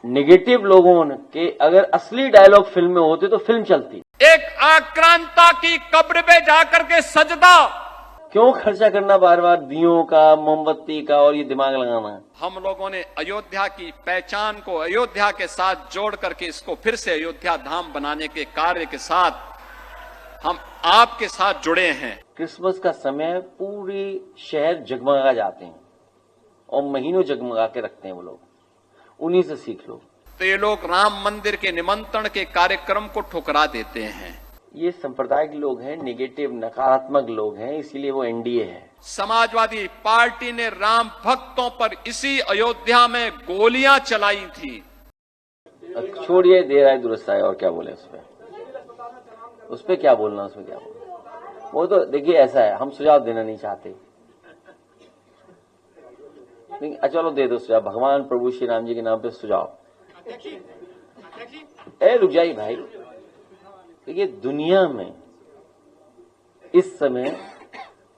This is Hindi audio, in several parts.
नेगेटिव लोगों के अगर असली डायलॉग फिल्म में होते तो फिल्म चलती। एक आक्रांता की कब्र पे जाकर के सजदा क्यों खर्चा करना बार बार दियों का, मोमबत्ती का और ये दिमाग लगाना। हम लोगों ने अयोध्या की पहचान को अयोध्या के साथ जोड़ करके इसको फिर से अयोध्या धाम बनाने के कार्य के साथ हम आपके साथ जुड़े हैं। क्रिसमस का समय पूरी शहर जगमगा जाते हैं और महीनों जगमगा के रखते हैं वो लोग, उन्हीं से सीख लो। तो ये लोग राम मंदिर के निमंत्रण के कार्यक्रम को ठुकरा देते हैं। ये सांप्रदायिक लोग हैं, नेगेटिव नकारात्मक लोग हैं, इसीलिए वो एनडीए है। समाजवादी पार्टी ने राम भक्तों पर इसी अयोध्या में गोलियां चलाई थी। छोड़िए, दे रहा है दुरुस्त है, और क्या बोले उस पर क्या बोलना, उसमें क्या बोलना। वो तो देखिए ऐसा है, हम सुझाव देना नहीं चाहते, चलो दे दो सुझाव, भगवान प्रभु श्री राम जी के नाम पे सुझाव। रुक जाइए भाई, देखिए दुनिया में इस समय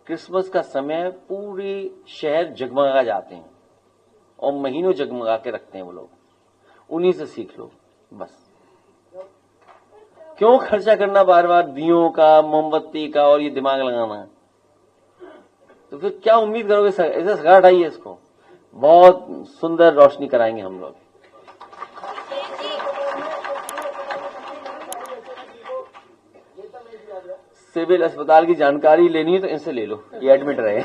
क्रिसमस का समय पूरी शहर जगमगा जाते हैं और महीनों जगमगा के रखते हैं वो लोग, उन्हीं से सीख लो बस। क्यों खर्चा करना बार बार दियों का, मोमबत्ती का और ये दिमाग लगाना। तो फिर क्या उम्मीद करोगे, ऐसे सगा हटाइए इसको, बहुत सुंदर रोशनी कराएंगे हम लोग। सिविल अस्पताल की जानकारी लेनी है तो इनसे ले लो, ये एडमिट रहे।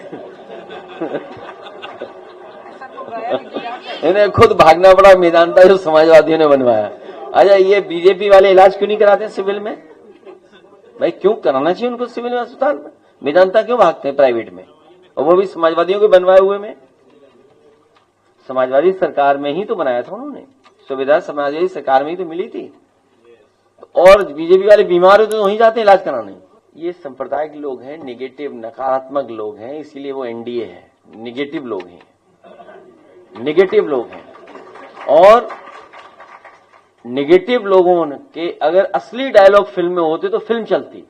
इन्हें खुद भागना पड़ा मेदांता जो समाजवादियों ने बनवाया। अच्छा, ये बीजेपी वाले इलाज क्यों नहीं कराते सिविल में? भाई क्यों कराना चाहिए उनको सिविल में, अस्पताल में? मेदांता क्यों भागते हैं प्राइवेट में, और वो भी समाजवादियों के बनवाए हुए में? समाजवादी सरकार में ही तो बनाया था उन्होंने, सुविधा समाजवादी सरकार में ही तो मिली थी। और बीजेपी वाले बीमार होते तो वहीं जाते हैं इलाज कराने। ये सांप्रदायिक लोग हैं, नेगेटिव नकारात्मक लोग हैं, इसीलिए वो एनडीए है। नेगेटिव लोग हैं, नेगेटिव लोग हैं। और नेगेटिव लोगों के अगर असली डायलॉग फिल्म में होते तो फिल्म चलती।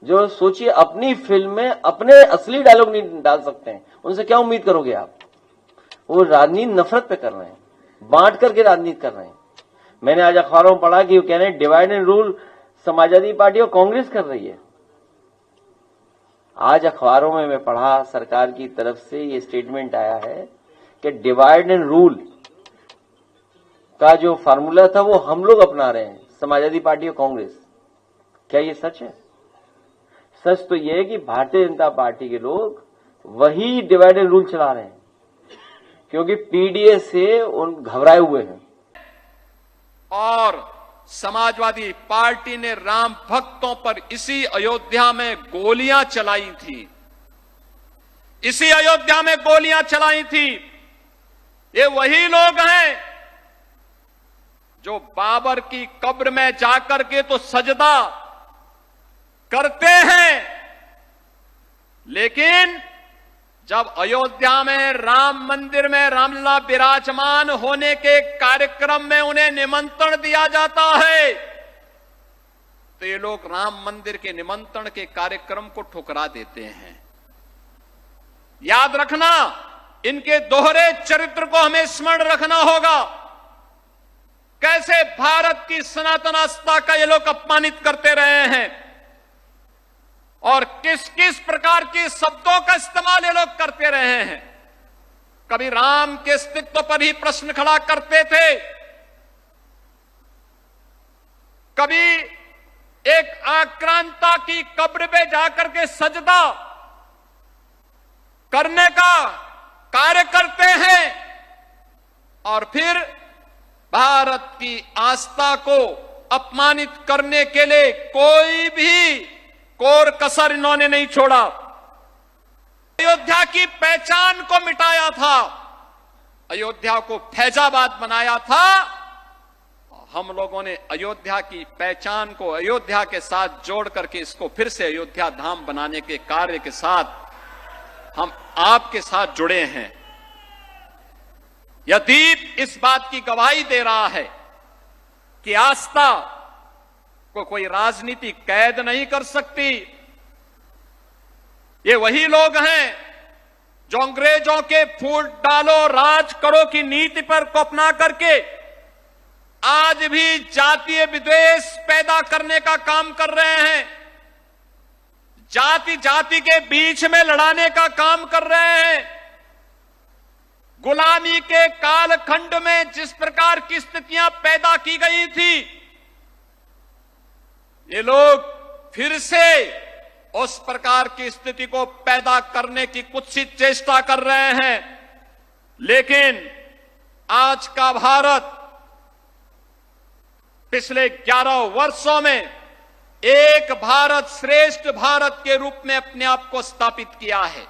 जो सोचिए, अपनी फिल्म में अपने असली डायलॉग नहीं डाल सकते हैं, उनसे क्या उम्मीद करोगे आप? वो राजनीति नफरत पे कर रहे हैं, बांट करके राजनीति कर रहे हैं। मैंने आज अखबारों में पढ़ा कि वो कह रहे हैं divide and rule Samajwadi party और कांग्रेस कर रही है। आज अखबारों में मैं पढ़ा, सरकार की तरफ से ये स्टेटमेंट आया है कि डिवाइड एंड रूल का जो फार्मूला था वो हम लोग अपना रहे हैं, समाजवादी पार्टी और कांग्रेस। क्या ये सच है? सच तो ये है कि भारतीय जनता पार्टी के लोग वही डिवाइड एंड रूल चला रहे हैं, क्योंकि पीडीए से उन घबराए हुए हैं। और समाजवादी पार्टी ने राम भक्तों पर इसी अयोध्या में गोलियां चलाई थी, इसी अयोध्या में गोलियां चलाई थी। ये वही लोग हैं जो बाबर की कब्र में जाकर के तो सजदा करते हैं, लेकिन जब अयोध्या में राम मंदिर में रामलला विराजमान होने के कार्यक्रम में उन्हें निमंत्रण दिया जाता है तो ये लोग राम मंदिर के निमंत्रण के कार्यक्रम को ठुकरा देते हैं। याद रखना, इनके दोहरे चरित्र को हमें स्मरण रखना होगा। कैसे भारत की सनातन आस्था का ये लोग अपमानित करते रहे हैं और किस किस प्रकार के शब्दों का इस्तेमाल ये लोग करते रहे हैं। कभी राम के अस्तित्व पर ही प्रश्न खड़ा करते थे, कभी एक आक्रांता की कब्र पे जाकर के सजदा करने का कार्य करते हैं, और फिर भारत की आस्था को अपमानित करने के लिए कोई भी कोर कसर इन्होंने नहीं छोड़ा। अयोध्या की पहचान को मिटाया था, अयोध्या को फैजाबाद बनाया था। हम लोगों ने अयोध्या की पहचान को अयोध्या के साथ जोड़ करके इसको फिर से अयोध्या धाम बनाने के कार्य के साथ हम आपके साथ जुड़े हैं। यह दीप इस बात की गवाही दे रहा है कि आस्था को कोई राजनीति कैद नहीं कर सकती। ये वही लोग हैं जो अंग्रेजों के फूट डालो राज करो की नीति पर को अपना करके आज भी जातीय विद्वेष पैदा करने का काम कर रहे हैं, जाति जाति के बीच में लड़ाने का काम कर रहे हैं। गुलामी के कालखंड में जिस प्रकार की स्थितियां पैदा की गई थी, ये लोग फिर से उस प्रकार की स्थिति को पैदा करने की कुत्सित चेष्टा कर रहे हैं। लेकिन आज का भारत पिछले 11 वर्षों में एक भारत श्रेष्ठ भारत के रूप में अपने आप को स्थापित किया है।